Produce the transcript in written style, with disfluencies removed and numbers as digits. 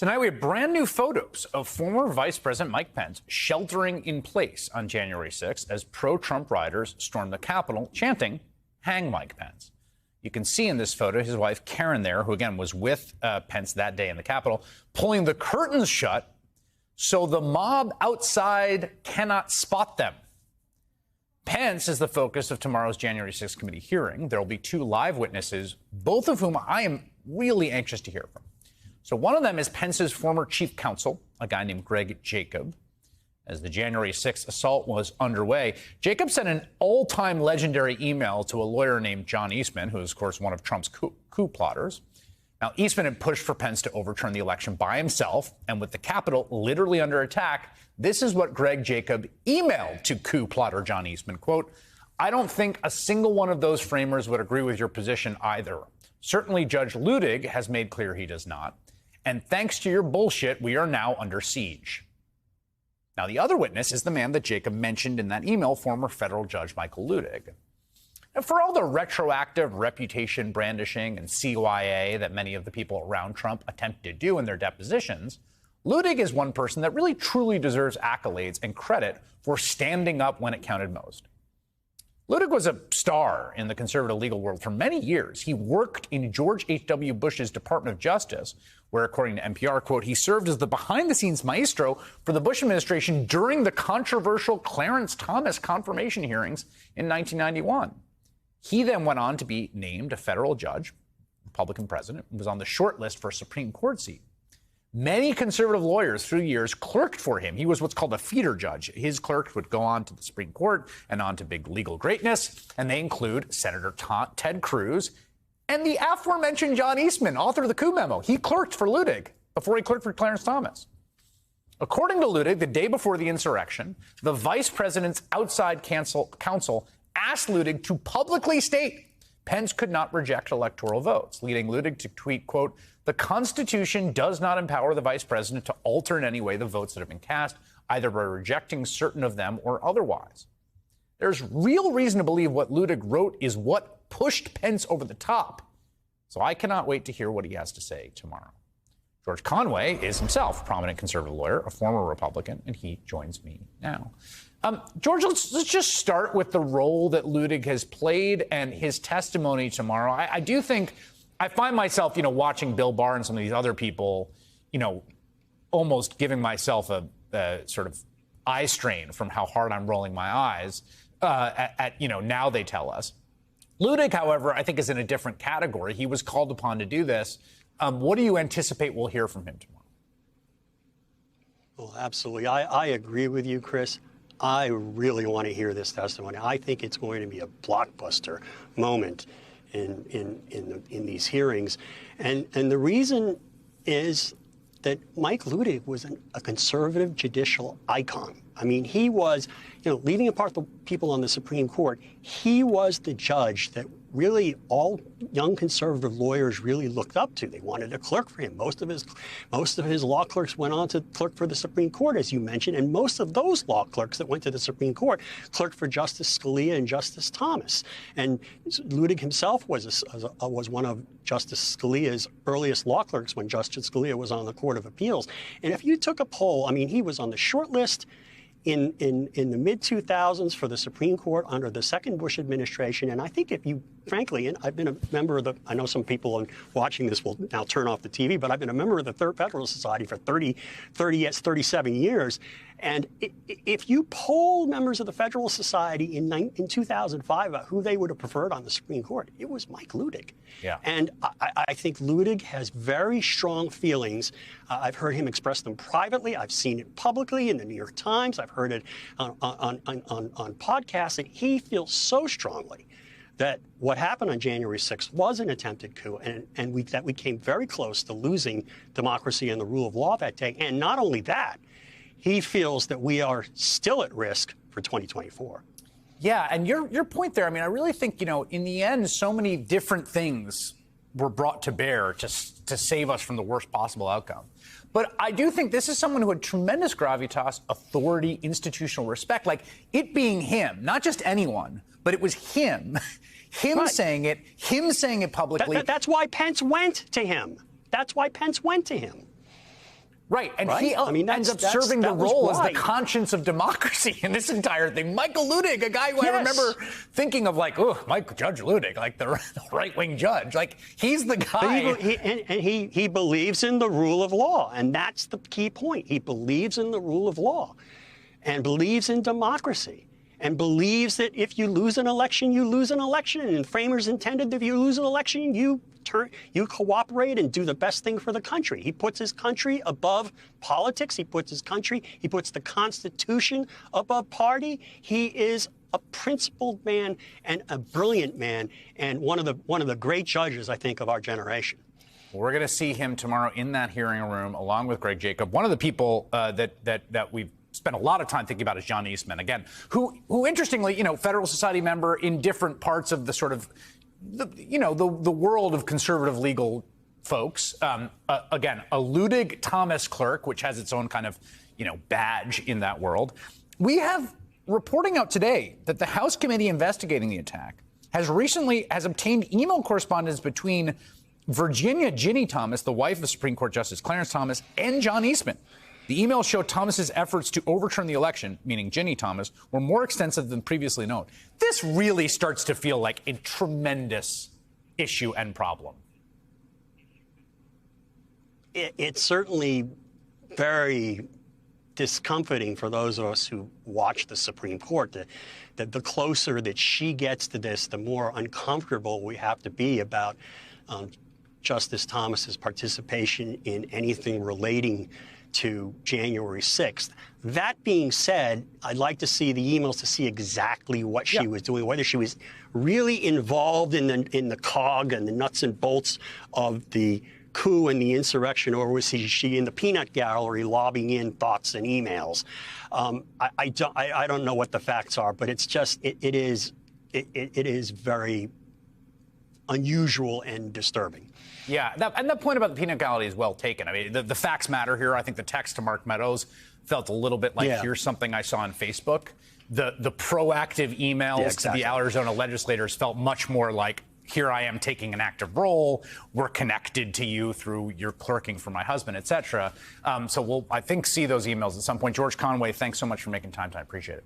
Tonight, we have brand new photos of former Vice President Mike Pence sheltering in place on January 6th as pro-Trump rioters stormed the Capitol, chanting, "Hang Mike Pence." You can see in this photo his wife, Karen, there, who, again, was with Pence that day in the Capitol, pulling the curtains shut so the mob outside cannot spot them. Pence is the focus of tomorrow's January 6th committee hearing. There will be two live witnesses, both of whom I am really anxious to hear from. So one of them is Pence's former chief counsel, a guy named Greg Jacob. As the January 6th assault was underway, Jacob sent an all-time legendary email to a lawyer named John Eastman, who is, of course, one of Trump's coup plotters. Now, Eastman had pushed for Pence to overturn the election by himself, and with the Capitol literally under attack, this is what Greg Jacob emailed to coup plotter John Eastman. Quote, "I don't think a single one of those framers would agree with your position either. Certainly Judge Luttig has made clear he does not. And thanks to your bullshit, we are now under siege." Now, the other witness is the man that Jacob mentioned in that email, former federal judge Michael Luttig. And for all the retroactive reputation brandishing and CYA that many of the people around Trump attempt to do in their depositions, Luttig is one person that really truly deserves accolades and credit for standing up when it counted most. Luttig was a star in the conservative legal world for many years. He worked in George H.W. Bush's Department of Justice, where, according to NPR, quote, he served as the behind-the-scenes maestro for the Bush administration during the controversial Clarence Thomas confirmation hearings in 1991. He then went on to be named a federal judge, Republican president, and was on the short list for a Supreme Court seat. Many conservative lawyers through the years clerked for him. He was what's called a feeder judge. His clerks would go on to the Supreme Court and on to big legal greatness, and they include Senator Ted Cruz and the aforementioned John Eastman, author of the coup memo. He clerked for Luttig before he clerked for Clarence Thomas. According to Luttig, the day before the insurrection, the vice president's outside counsel asked Luttig to publicly state Pence could not reject electoral votes, leading Luttig to tweet, quote, "The Constitution does not empower the vice president to alter in any way the votes that have been cast, either by rejecting certain of them or otherwise." There's real reason to believe what Luttig wrote is what pushed Pence over the top. So I cannot wait to hear what he has to say tomorrow. George Conway is himself a prominent conservative lawyer, a former Republican, and he joins me now. George, let's just start with the role that Luttig has played and his testimony tomorrow. I do think I find myself, watching Bill Barr and some of these other people, almost giving myself a sort of eye strain from how hard I'm rolling my eyes at now they tell us. Luttig, however, I think is in a different category. He was called upon to do this. What do you anticipate we'll hear from him tomorrow? Well, absolutely. I agree with you, Chris. I really want to hear this testimony. I think it's going to be a blockbuster moment in these hearings. And the reason is that Mike Luttig was a conservative judicial icon. I mean, he was, leaving apart the people on the Supreme Court, he was the judge that really all young conservative lawyers really looked up to. They wanted to clerk for him. Most of his law clerks went on to clerk for the Supreme Court, as you mentioned, and most of those law clerks that went to the Supreme Court clerked for Justice Scalia and Justice Thomas. And Luttig himself was one of Justice Scalia's earliest law clerks when Justice Scalia was on the Court of Appeals. And if you took a poll, I mean, he was on the short list in the mid-2000s for the Supreme Court under the second Bush administration. And I think if you, frankly, and I've been a member of I know some people watching this will now turn off the TV, but I've been a member of the Third Federalist Society for 37 years. And if you poll members of the Federalist Society in 2005 about who they would have preferred on the Supreme Court, it was Mike Luttig. Yeah. And I think Luttig has very strong feelings. I've heard him express them privately. I've seen it publicly in the New York Times. I've heard it on podcasts. And he feels so strongly that what happened on January 6th was an attempted coup, and that we came very close to losing democracy and the rule of law that day. And not only that, he feels that we are still at risk for 2024. Yeah, and your point there, I mean, I really think, in the end, so many different things were brought to bear to save us from the worst possible outcome. But I do think this is someone who had tremendous gravitas, authority, institutional respect, like it being him, not just anyone, but it was him, right. saying it publicly. That's why Pence went to him. That's why Pence went to him. Right, and right? he ends up serving the role as the conscience of democracy in this entire thing. Michael Luttig, a guy who I remember thinking of like, oh, Judge Luttig, like the right-wing judge. Like, he's the guy. He believes in the rule of law, and that's the key point. He believes in the rule of law and believes in democracy and believes that if you lose an election, you lose an election. And framers intended that if you lose an election, you cooperate and do the best thing for the country. He puts his country above politics. He puts the Constitution above party. He is a principled man and a brilliant man and one of the great judges, I think, of our generation. We're going to see him tomorrow in that hearing room along with Greg Jacob. One of the people that we've spent a lot of time thinking about is John Eastman, again, who interestingly, Federal Society member in different parts of the sort of the world of conservative legal folks. Again, a Luttig Thomas clerk, which has its own kind of, badge in that world. We have reporting out today that the House committee investigating the attack has obtained email correspondence between Virginia Ginny Thomas, the wife of Supreme Court Justice Clarence Thomas, and John Eastman. The email showed Thomas's efforts to overturn the election, meaning Ginny Thomas, were more extensive than previously known. This really starts to feel like a tremendous issue and problem. It's certainly very discomforting for those of us who watch the Supreme Court that the closer that she gets to this, the more uncomfortable we have to be about Justice Thomas's participation in anything relating to January 6th. That being said, I'd like to see the emails to see exactly what she was doing, whether she was really involved in the cog and the nuts and bolts of the coup and the insurrection, or was she in the peanut gallery lobbing in thoughts and emails? I don't know what the facts are, but it's just it is very unusual and disturbing. Yeah, and that point about the peanut gallery is well taken. I mean, the facts matter here. I think the text to Mark Meadows felt a little bit like, here's something I saw on Facebook. The proactive emails to the Arizona legislators felt much more like, here I am taking an active role. We're connected to you through your clerking for my husband, et cetera. So we'll, I think, see those emails at some point. George Conway, thanks so much for making time. I appreciate it.